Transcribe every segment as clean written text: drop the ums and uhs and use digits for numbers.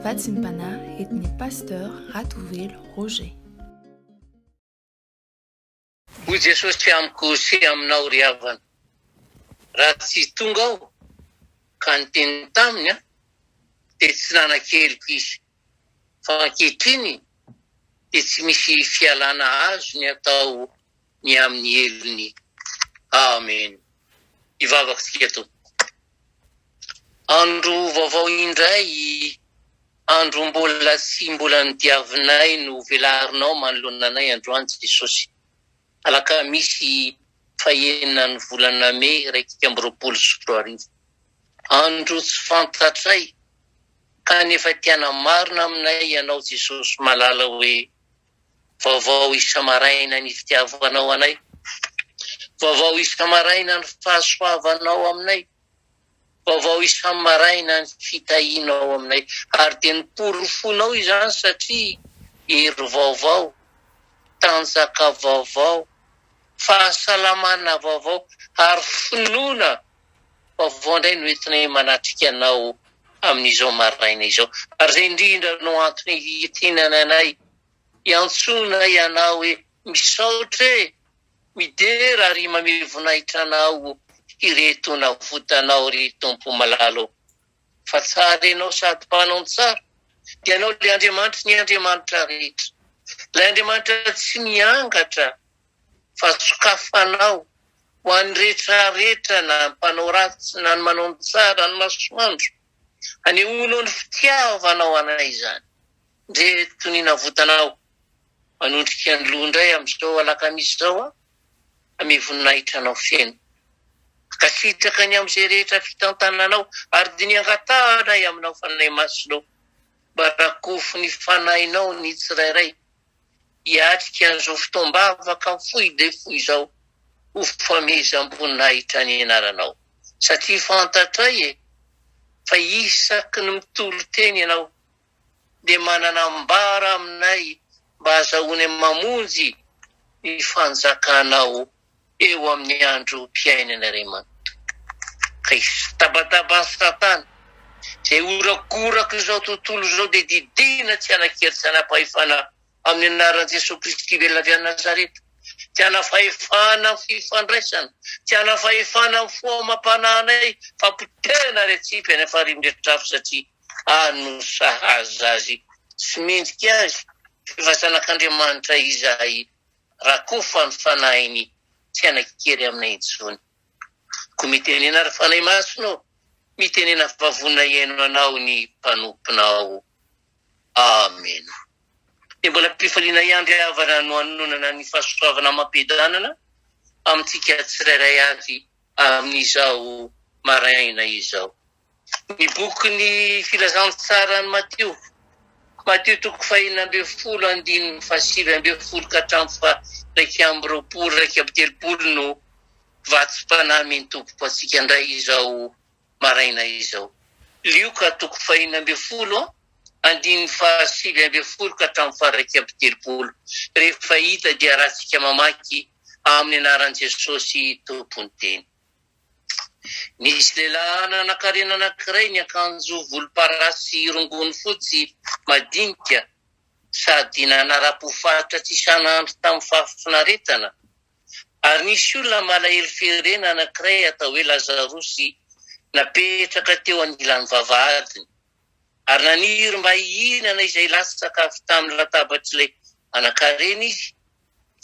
Vatsympana etny pasteur Ratovelo Roger. Hoy Jesosy amiko sy aminao ry havana. Raha tsy tonga aho ka niteny taminy dia tsy nanan-keliko izy. Fa ankehitriny dia tsy misy fialana azo ny atao ny amin'ny helony. Amen. Ivavaka tsika to. Andro vaovao indray, andro mbola nidiavinay no velarinao manoloana anay androany Jesosy. Alaka misy fahenina ny volana May 2024. Andro tsy fantatray, kanefa tiana marina aminay ianao Jesosy malala hoe vaovao isa-maraina ny fitiavanao anay. Vaovao isa-maraina ny fahasoavanao aminay. Vaovao isa-maraina ny fitahianao aminay. Ary dia niporofonao izany satria hery vaovao, tanjaka vaovao, fahasalamana vaovao, ary finoana vaovao indray no entinay manatrika anao amin'izao maraina izao. Ary izay indrindra no antony hitenana anay, iantsona ianao hoe misaotra midera ary mamevonaitra anao ireto navotanao ry Tompo malalo. Fa tsara ianao sady mpanao tsara, dia ianao ilay Andriamanitra ny Andriamanitra rehetra. Ilay Andriamanitra tsy miangatra, fa sokafanao ho an'ny rehetrarehetra na mpanao ratsy na ny manao tsara ny masoandro. Anehoanao ny fitiavanao anay izany. Ndreto ny navotanao. Manondrika ny loha indray amin'izao alakamisy izao amevonaitra anao feno. Ka sitraka ny amin'izay rehetra fitantananao ary dia niangatanay aminao fanay masonao. Barakofo ny fanahinao ny tsirairay. Hiatrika an'izao fotoam-bavaka fohy dia fohy izao ho famezam-boninahitra ny anaranao. Satria fantatray fa isaky ny mitolo teny ianao dia manana ambara aminay mba azahoany mamonjy ny fanjakanao eo amin'ny andro mpiainana iray manokana. Ka tabataba Satana izay orakorako izao tontolo izao dia didina tsy anankely tsy anapahefana amin'ny anaran'i Jesosy Kristy velona avy Nazareta. Tsy anafahefana amin'ny fifandraisana, tsy anafahefana amin'ny foamam-pananay, fa potena retsipy any afarimretrafo satria anosahaza azy sy mendrika azy fifasanak'Andriamanitra izay rakofa ny fanahiny tsy anankely aminay intsony. Ko mitenena ary fanay masonao, mitenena vavona iaino anao ny mpanomponao. Amen. Dia mbola mpifaliana ihany havana no hanonana ny fahasoavana mampidanana amintsika tsirairay avy amin'izao maraina izao. Ny boky ny filazantsara ny Mateo 5:20-20 ka hatramin'ny 2:30 no vatsim-panahy ny tompo antsika indray izao maraina izao. Lioka 5:20 ka hatramin'ny 2:30. Rehefa hita dia rahantsika mamaky amin'ny anaran'i Jesosy tompony teny. Nisy lehilahy nanan-karena anankiray ny akanjo volomparasy rongony fotsy madinika sady nanara-pofaritra tsy isan'andro tamin'ny fahafinaretana. Ary nisy olona malahelo firenena anankiray atao hoe Lazarosy napetraka teo anilan'ny vavahadiny. Ary naniry mba hihinana izay lasa-sakafo tamin'ny latabatrilay anankarena izy,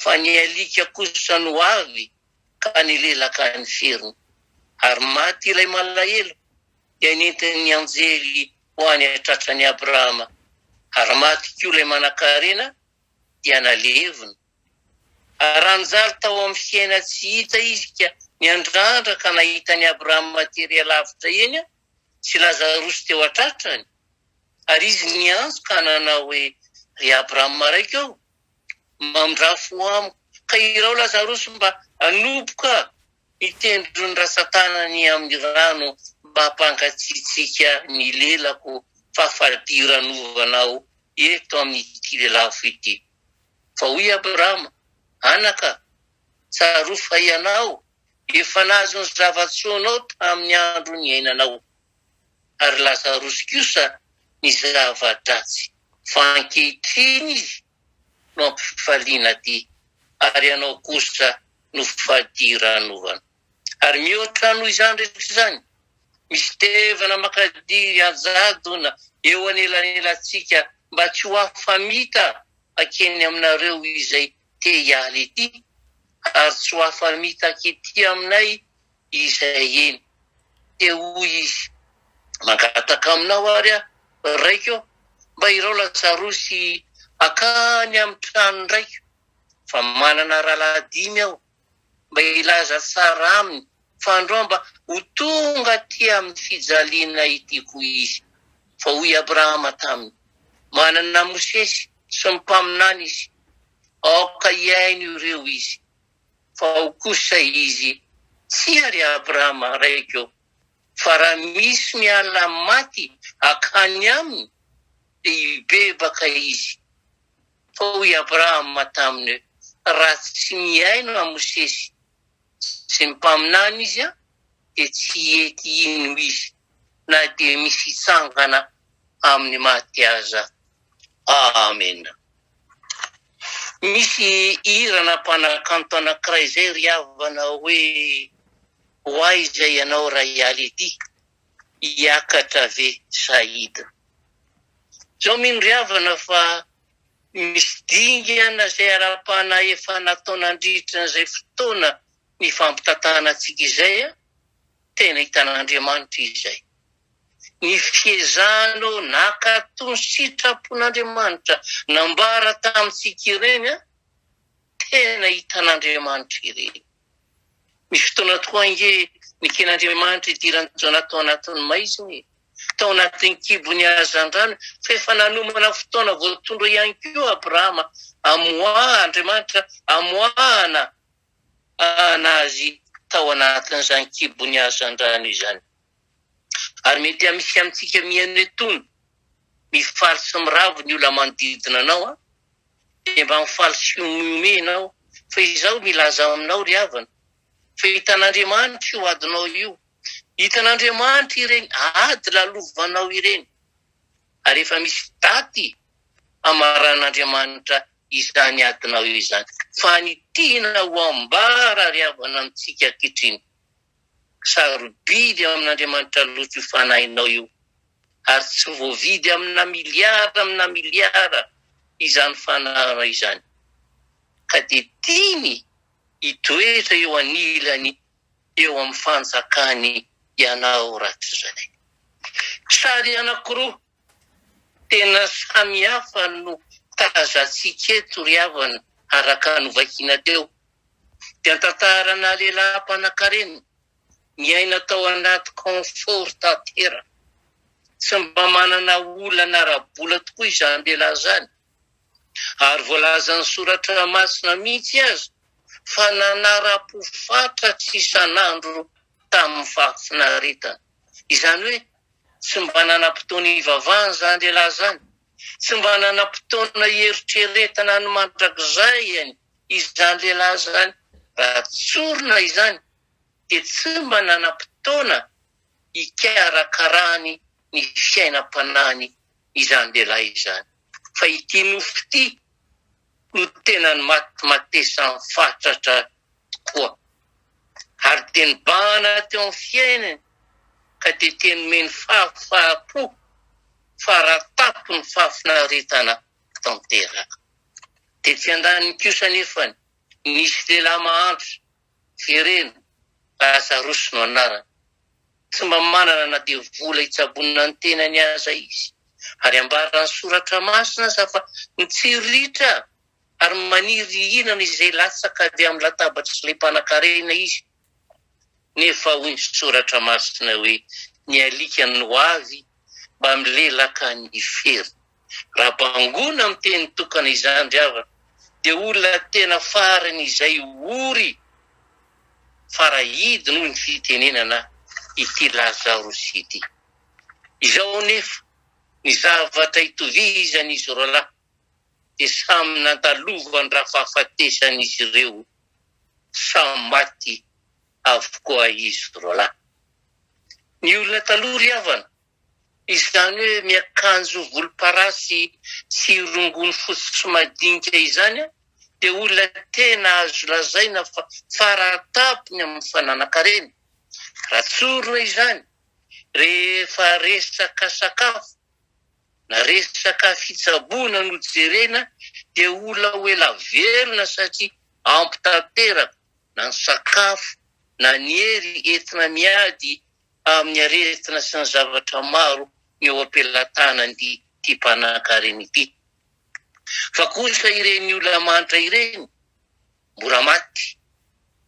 fa ny alika kosa no avy ka nilelaka ny ferony. Ary maty ilay malahelo dia nentin'ny anjely ho any atratrany Abrahama. Ary maty koa ilay manan-karena dia nalevona. Ary anjary tao amin'ny fiaina tsy hita izy ka niandrandra ka nahita ny Abrahama tery alavitra eny sy Lazarosy teo atratrany. Ary izy niantso ka nanao hoe ry Abrahama raika ao, mamindrafo amiko ka irao Lazarosy mba anoboka hitendro ny rasa-tanany amin'ny rano mba hampangatsiatsika ny lelako fahafadiranovanao eto amin'ity lelafo ity. Fa hoy Abrahama, anaka, tsaro fa ianao efa nazo ny zavatsoanao tamin'ny andro ny ainanao. Ary Lazarosy kosa ny zava-dratsy fa ankehitriny izy no ampifaliana ty ary ianao kosa no fadiran'ovana ary mihoatra noho izany rehetra izany misy tevana makadiry ajadona eo anelanelantsika mba tsy ho afamita akeny aminareo izay te hialy ity ary tsy ho afamita akety aminay izay eny te hoy izy mangataka aminao ary raiko mba irao Lazarosy akany amin'ny trano raiko fa manana rahaladimy aho mba ilaza tsara aminy fa andro mba ho tonga ty amin'ny fijaliana ity ko izy fa hoy Abrahama taminy manana Mosesy sy ny mpaminany izy aoka iainy ireo izy fa ho kosa izy tsy ary Abrahama raiko fa raha misy miala maty akany aminy dia hibebaka izy fa hoy Abrahama taminy raha tsy miaino a Mosesy sy ny mpaminany izy dia tsy ety ino izy na dia misy hitsangana amin'ny maty aza. Amen. Misy irana mpanakanto anankiray izay ry havana hoe hoaiza ianao raha hialy ity hiakatra ve sahida. Zao mino ry havana fa misy dingana izay ara-pana efa nataon'andritra n'izay fotoana ny fampitantahanantsika izay tena hitan'Andriamanitra izay. Ny fiezano nakatony sitrapon'Andriamanitra nambara tamintsika ireny tena hitan'Andriamanitra ireny. Misy fotoana tokoa inge niken'Andriamanitra idirany natao anatin'ny maiziny tao anatin'ny kibony hazan-drano fa efa nanomana fotoana voatondro ihany koa Abrahama Andriamanitra amoahana anazy tao anatin'izany kibony hazan-drano izany. Ary mety misy amintsika mihaino etony mifaly sy miravo ny olona manodidina anao dia mba mifaly sy miomenao fa izao milaza aminao ry havana fa hitan'Andriamanitra io adinao io hitan'Andriamanitra ireny ady lalovanao ireny ary efa misy daty amaran'Andriamanitra izany adinao izany fa ny tiana ho ambara ry havana amintsika ankehitriny sarobidy amin'Andriamanitra loatra io fanahinao io ary tsy voavidy amina miliara izany fanahana izany ka dia tiany hitoetra eo anilany eo amin'ny fanjakany ianao rahatrizay. Sary anankiroa tena samihafa no tazantsika eto ry havana araka novakiana teo dia ny tantarana lehilahy mpanan-karena miaina tao anaty confort tantera tsy mba manana olana ara-bola tokoa izany lehilahy izany ary voalaza ny soratra masina mihitsy azy fa nanara-pofatra tsy isan'andro tamin'ny fahafinaretana. Izany hoe tsy mba nanam-potoana ivavahana izany lehilahy izany tsy mba nanam-potoana eritreretana ny mandrakizay izany lehilahy izany raha tsorina izany dia tsy mba nanam-potoana hikarakarany ny fiainam-panany izany lehilahy izany fa ity nofo ity no tena ny matimatesany fatratra tokoa ary dia nibahana teo amin'ny fiainany ka dia teny meny fahafapo fa raha tapo ny fahafinaretana tanteraka. Dia tsy andaniny kosa nefany nisy lehilahy mahantra verena Lazarosy no anarany tsy mba manana na dia vola hitsabonina ny tenany aza izy ary ambarany soratra masina aza fa nitsiritra ary maniry hinana izay latsaka dia amin'ny latabatry ilay mpanan-karena izy nefa hoy ny soratra masina hoe ny alika no avy mba milelaka ny fery raha bangona amin'ny teny tokana izany ry havana dia olona tena farany izay ory farahidy noho ny fitenenana ity Lazarosy ity. Izao nefa ny zavatra hitovizan'izy roalahy dia samy nandalovany raha fahafatesan'izy ireo samy maty avokoa izy roalahy. Ny olona taloha ry havana izany hoe miakanjo volomparasy sy rongony fotsy sy madinika izany a, dia olona tena azo lazaina fa faratapony amin'ny fananakarena. Raha tsorona izany rehefa resaka sakafo na resaka fitsaboana no jerena dia olona ho ela velona satria ampy tanteraka na ny sakafo na ny hery entina miady amin'ny aretina sy ny zavatra maro ny eo am-pelantanany ty mpanankarena ity. Fa kosa ireny olona manitra ireny mora maty,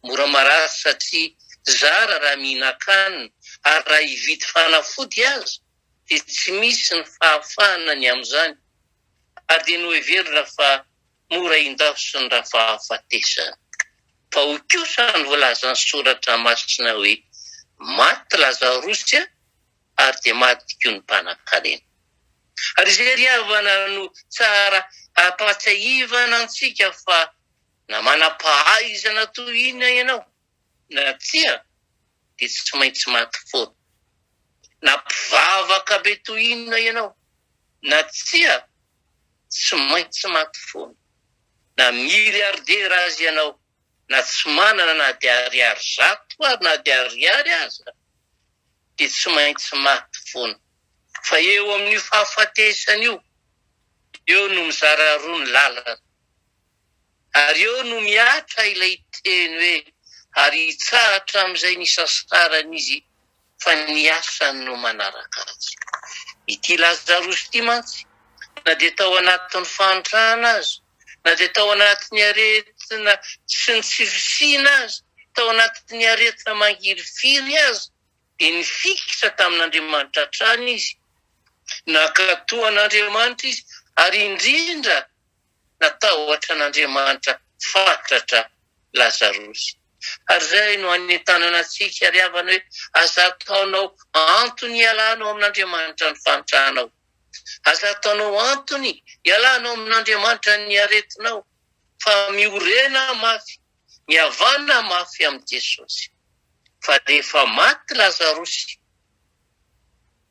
mora marasy satria zara raha mihinan-kanina ary raha hividy fanafody azy dia tsy misy ny fahafahana ny amin'izany ary dia no heverina fa mora indafo sy ny raha fahafatesana. Fa ho kosa ny voalazany soratra masina hoe maty Lazarosy ary dia maty koa ny mpanankarena. Ary izay riavana no tsara ampatsahivana antsika fa na manam-pahaizana toy ina ianao na tsia dia tsy maintsy maty foana. Na mpivavaka be toy inona ianao na tsia tsy maintsy maty foana. Na miliardera azy ianao na tsy manana na dia ariary zato ary na dia ariary aza dia tsy maintsy maty foana. Fa eo amin'ny fahafatesana eo no mizara roa ny lalana. Ary eo no miatra ilay teny hoe ary hitsahatra amin'izay nisasarana izy fa ny asany no manaraka azy. Ity Lazarosy ity mantsy na dia tao anatin'ny fantrana azy na dia tao anatin'ny aretina sy ny tsy fisiana azy, tao anatin'ny aretina mangirifiry azy dia nifikitra tamin'Andriamanitra hatrany izy, nakatoan'Andriamanitra izy ary indrindra natahotra an'Andriamanitra fatratra Lazarosy. Ary izay no anentanana antsika riavana hoe aza ataonao antony ialanao amin'Andriamanitra ny fanotranao, aza ataonao antony ialanao amin'Andriamanitra ny aretinao, fa miorena mafy, mihavana mafy amin'i Jesosy. Fa rehefa maty Lazarosy,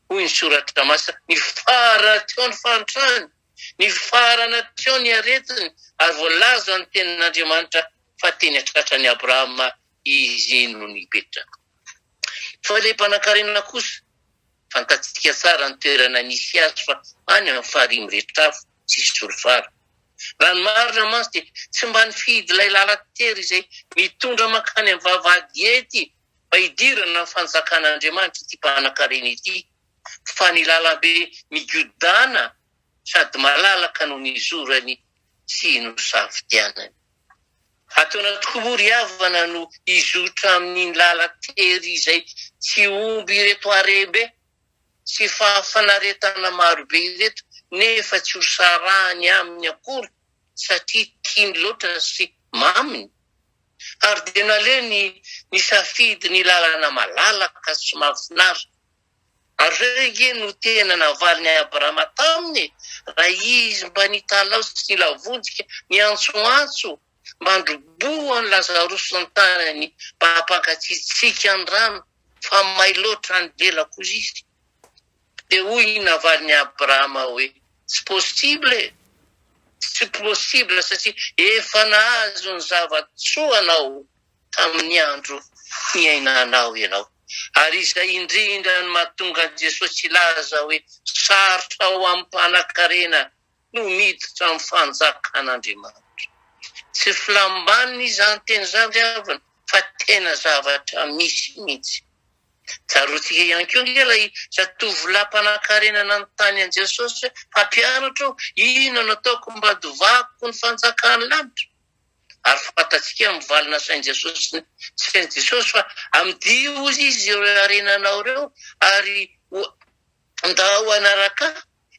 hoy ny soratra masina, ny farana teo ny fanotrany, ny farana teo ny aretiny, ary voalaza ny tenin'Andriamanitra fa teny atratra ny Abrahama izy no nipetraka. Fa ilay mpanankarena kosa fantatsika tsara ny toerana nisy azy fa any amin'ny faharimy rehetrafo tsisy sorofara. Raha ny marina mantsy dia tsy mba nifidy ilay lalatery izay mitondra mankany amin'ny vavahady ety mba hidirana ny fanjakan'Andriamanitra ity mpanankarena ity, fa ny lalabe migodana sady malalaka no nizorany sy no safidianany. Ataona tokoa riavana no izotra amin'ny lalatery izay tsy omby ireto arebe sy fahafanaretana marobe ireto nefa tsy ho sarahany aminy akory satria tiany loatra sy maminy. Ary dia naleny ny safidy ny lalana malalaka sy mahafinaritra. Ary rege no tena navaliny Abrahama taminy raha izy mba nitalao sy nilavojika miantsoantso mba handroboany Lazarosy ny tanany mba hampankatsiatsika ny rano fa may loatra ny lelako izy. Dia hoy navaliny Abrahama hoe tsy possible, tsy possible satria efa nahazo ny zavatsoanao tamin'ny andro niainanao ianao. Ary izay indrindra ny mahatonga Jesosy ilaza hoe sarotra ao amin'ny mpanankarena no miditra amin'ny fanjakan'Andriamanitra. Tsy filambanina izany teny izany riavana fa tena zavatra misy mihitsy. Tsaroantsika ihany koa ilay zatovolahy mpanankarena nanontany an'i Jesosy mpampianatra ino no ataoko mba dovako ny fanjakany lanitra. Ary fantatsika mivalina sain'i Jesosy sain'i Jesosy fa amidio izy ireo arenanao ireo ary ndao anaraka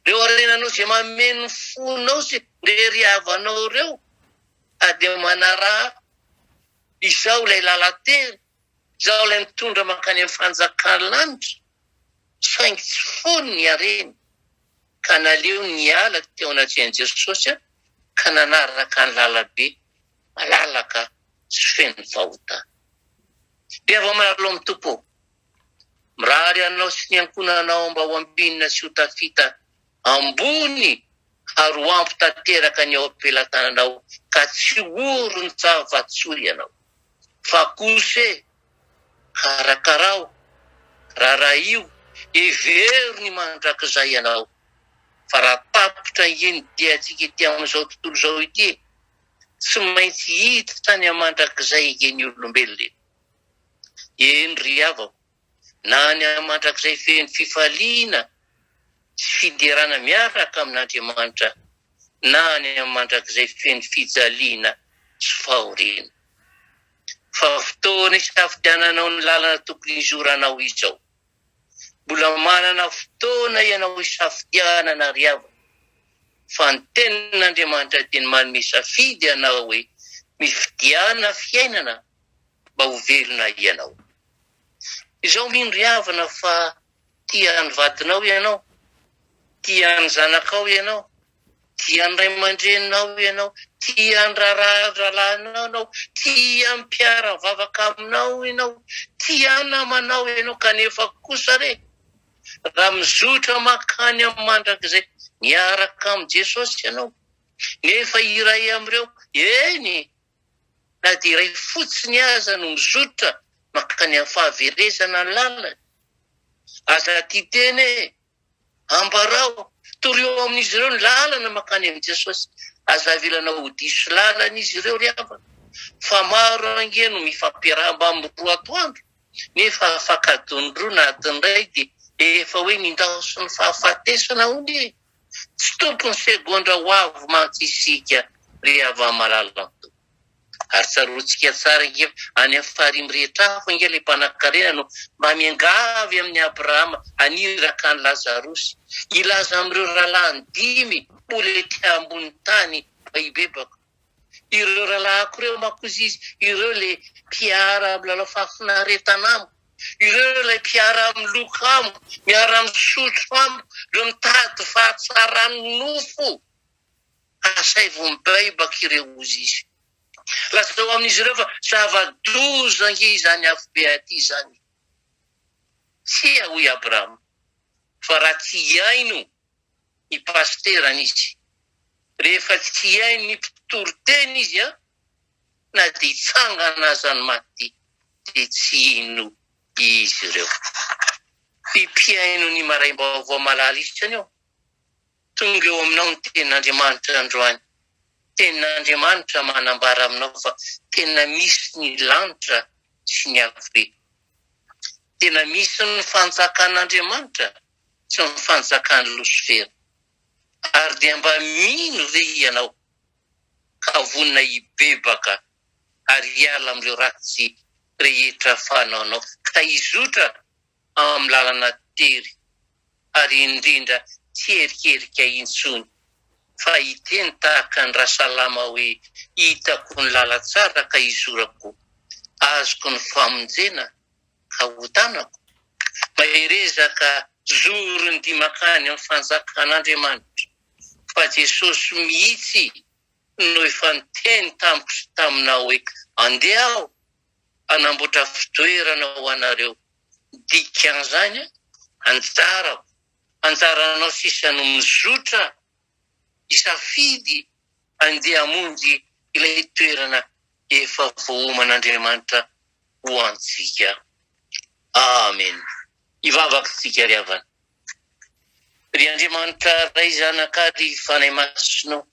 ireo arenanao izay mameno fonao sy le riavanao ireo dia manaraha izao ilay lalatery, izao ilay mitondra mankany amin'ny fanjakany lanitra, saingy tsy fony ny areny ka naleo niala teo anatrehany Jesosy ka nanaraka ny lalabe malalaka sy feno vahotana. Dia avy manaraka amin'ny tompo mirary anao sy ny ankonanao mba ho ambinina sy ho tafita ambony ary ho ampy tanteraka ny ao am-pelantananao ka tsy oro ny zava-tsoa ianao fa kose karakarao raha io every ny mandrakizay ianao fa raha tapitra iny dia atsika ity amin'izao tontolo izao ity tsy maintsy hiditra ny amandrakizay eny olombelona eny ry avao na ny amandrakizay feny fifaliana sy fiderana miaraka amin'Andriamanitra na ny amandrakizay feny fijaliana sy fahoriana fa fotoana isafidiananao ny lalana tokony izoranao izao mbola manana fotoana ianao isafidianana ry avao fa ny tenin'Andriamanitra dia manome safidy ianao hoe mifidiana fiainana mba ho velona ianao izao mindry havana fa tia ny vadinao ianao tia ny zanakao ianao tia ny ray aman-dreninao ianao tia ny raharahalanao tia ny mpiara-vavaka aminao ianao tia namanao ianao kanefa kosa re raha mizotra makany amin'ny mandrakizay miaraka amin'ny Jesosy ianao nefa iray amin'ireo eny na dia iray fotsiny aza no mizotra makany amin'ny fahaverezana ny lalana aza ty teny ambarao toreo amin'izy ireo ny lalana makany amin'ny Jesosy aza avelana ho diso lalana izy ireo ry havana fa maro angeno mifampiarahamba amin'ny roa atoandro nefa afaka adonydroana adiny ray dia efa hoe nindao sy ny fahafatesana hony tsy tompony segondra ho avy mantsisika ry hava malala ary tsaroantsika tsara nge any amin'ny farimy rehetra hafa nge le mpanankarena no mba miangavy amin'ny Abrahama aniraka ny Lazarosy ilaza amin'ireo rahalahy 5 mbola ety ambony tany mba hibebaka ireo rahalahy akoreo makozy izy ireo le mpiara milalao fahafinaretana amiko ireo le mpiara miloka amiko miara misotro amiko ireo mitady fahatsarany nofo asay vo mibebaka ireo ozy izy lazao amin'izy ireo fa zava-doza nge izany afobe aty zany tsy ahoy Abrahama fa raha tsy haino ny pasterana izy rehefa tsy haino ny mpitoro teny izy na dia hitsangana azany maty dia tsy ino izy ireo mpiaino ny maraim-baovao malala izy zany ao tonga eo aminao ny tenin'Andriamanitra androany tenin'Andriamanitra manambara aminao fa tena misy ny lanitra sy ny avobe tena misy ny fanjakan'Andriamanitra sy ny fanjakan'ny Losifera ary dia mba mino ve ianao ka vonina hibebaka ary hiala amin'ireo ratsy rehetra fanaonao ka hizotra amin'ny lalana tery ary indrindra tsy erikerika intsony fa hiteny tahaka ny rahasalama hoe hitako ny lala tsara ka hizorako azoko ny famonjena ka hotanako maherezaka zoro ny dimakany amin'ny fanjakan'Andriamanitra fa Jesosy mihitsy no efa niteny tamiko sy taminao hoe andeha aho anamboatra fitoerana ho anareo dikan'izany anjaranao sisa no mizotra isafidy andeha hamonjy ilay toerana efa vohoman'Andriamanitra ho antsika. Amen. Ivavaka tsika ry havana. Ry Andriamanitra ray zanakary fanahy masonao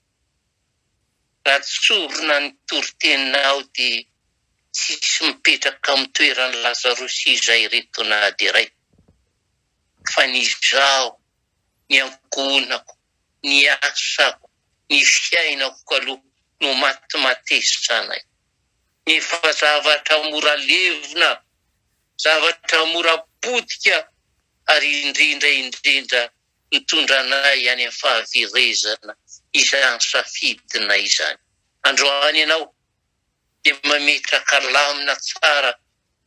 raha tsorona ny toroteninao dia tsisy mipetraka amin'ny toeran'ny Lazarosy izay reto na dia ray fa ny zaho ny ankonako ny asako ny fiainako kaloha no matimatesana nefa zavatra mora levona zavatra mora potika ary indrindra mitondra anay any amin'ny fahaverezana izany safidina izany androany ianao dia mametraka lamina tsara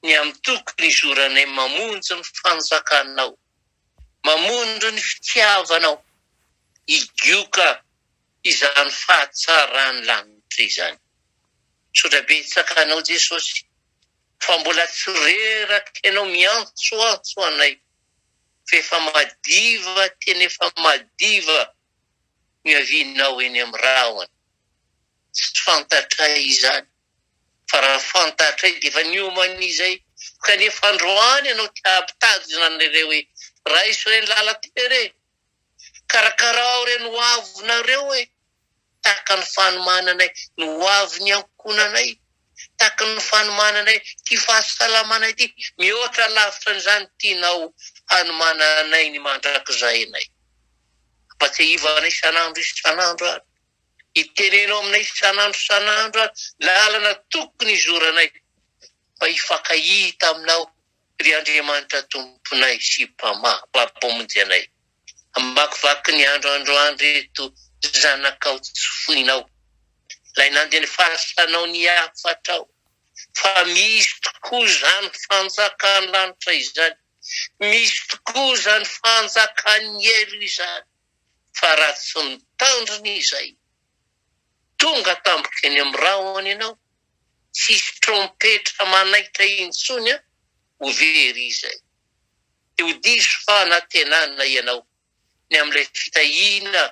ny amin'ny tokony izoranay mamonjy ny fanjakanao mamonjy ny fitiavanao higioka izany fahatsarany lanitra izany sotra betsakanao Jesosy fa mbola tsy reraka ianao miantsoantso anay fa efa madiva teny efa madiva miavinao eny amin'ny rahony tsy fantatray izany fa raha fantatray dia efa nioman'izay kanefa androany ianao tiapitadina an'ireo hoe raiso reny lala tere karakarao reny ho avonareo hoe taka ny fanomananay no avy ny ankonanay taka ny fanomananay ty fahasalamanay ty mihoatra lavitra n'izany tianao hanomananay ny mandrakizay anay apatsiahivanay isan'andro ary itenenao aminay isan'andro ary lalana tokony izoranay fa ifakahita aminao ry Andriamanitra tomponay sy mpamonjy anay amakivaky ny androandroany reto zanakao tsy foinao lay nandeha ny fahasanao ny afatrao fa misy tokoa zany fanjakany lanitra izany misy tokoa zany fanjakany elo izany fa raha tsy mitandriny izay tonga tampoka eny amin'ny rahony ianao tsisy trompetra manaitra intsony ho very izay io diso fa natenana ianao ny amin'ilay fitahina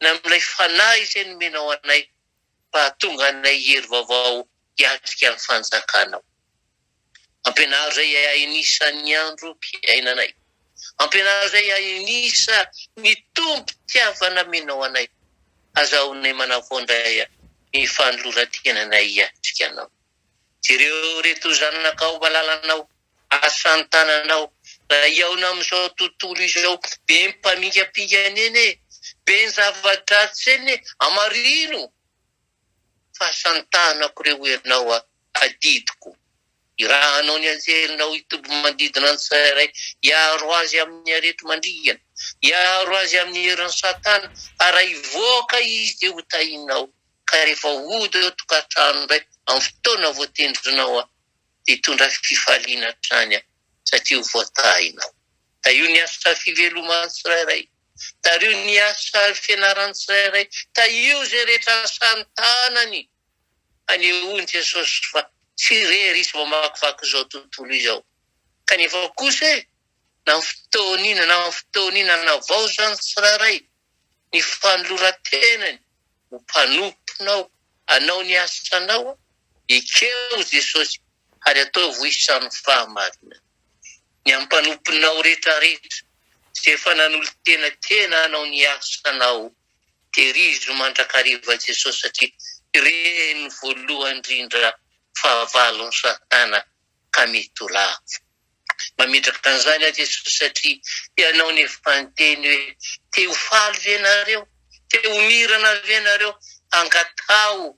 na amin'ilay fanahy izay nomenao anay fa tonga anay hery vaovao hiatrika ny fanjakanao ampianaro zay ainisan'ny andro mpiainanay ampianaro zay ainisa ny tompo tiavana menao anay azaonay manavondray ny fanoloran-tenanay hiatrika anao ireo reto zanakao malalanao asantananao raha iaona amin'izao tontolo izao be mpamingapingana eny be ny zava-dratsy eny amarino fa santanako reo ianao adidiko irahanao ny anjelinao itobo mandidina ny tsirairay hiaro azy amin'ny arety mandrigana hiaro azy amin'ny herin'ny satana ara ivoaka izy dia ho tahinao ka rehefa ody eo tokantrano indray amin'ny fotoana voatendrinao dia hitondra fifaliana trany satria ho voatahinao da io ny asa fiveloman'ny tsirairay da io ny asa fianaran'ny tsirairay da io zay rehetra santanany anehoany Jesosy fa tsy rery izy mamakivaky izao tontolo izao kanefa kosa na ny fotoanina na vao zany tsirairay ny fanoloran-tenany ho mpanomponao anao ny asanao ikeo Jesosy ary atao voisan'ny fahamarina ny ampanomponao rehetrarehetra sy efa nanolo tenatena anao ny asanao terizo mandrakariva Jesosy satria reny voalohany indrindra fahavalon'ny satana ka mety ho lavo mametraka an'izany a Jesosy satria ianao ny efa nyteny hoe te ho faly venareo te ho mirana venareo angatao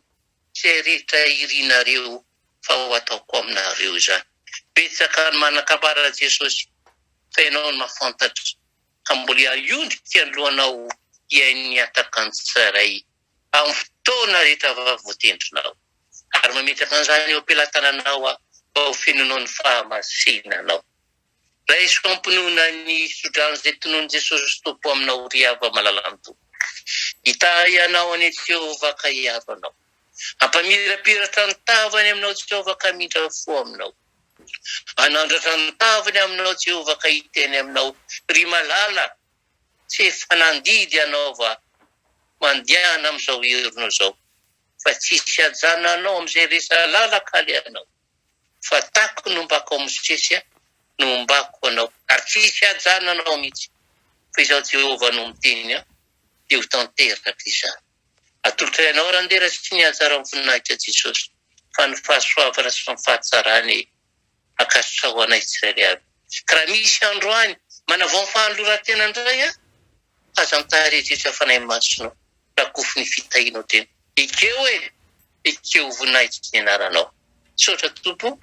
zay rehetra irinareo fa ho ataoko aminareo zany betsaka ny manakambara Jesosy fa ianao ny mahafantatra ka mbola iondrika ny lohanao hiain'ny ataka ny tsirairay amin'ny fotoana rehetra voatendrinao ary mametraka an'izany eo ampelantananao mba ho fenonao ny fahamasinanao raha izy fampinoana ny sodrano izay tonoany Jesosy tompo aminao ry hava malalany tompo hita ianao any Jehovah ka hiavanao ampamirapiratra ny tavany aminao Jehovah ka midra fo aminao anandratra ny tavany aminao Jehovah ka hiteny aminao ry malala tsy efa nandidy ianao va mandihana amin'izao herinao zao fa tsisy ajananao amin'izay resa lalaka alianao fa tako nombako ao Mosesy nombako anao ary tsisy ajananao mihitsy fa izao Jehovah no miteny dia ho tanteraka izany atolotra ianao randera sy ny anjara voninahitra Jesosy fa ny fahasoavana sy ny fahatsarany akasitrao anay tsirairay aby ka raha misy androany manavao ny fanoloran-tena indray aza mitarejetra fanay masonao rakofy ny fitahinao tena ikeo voninahitra ny anaranao sotra tompo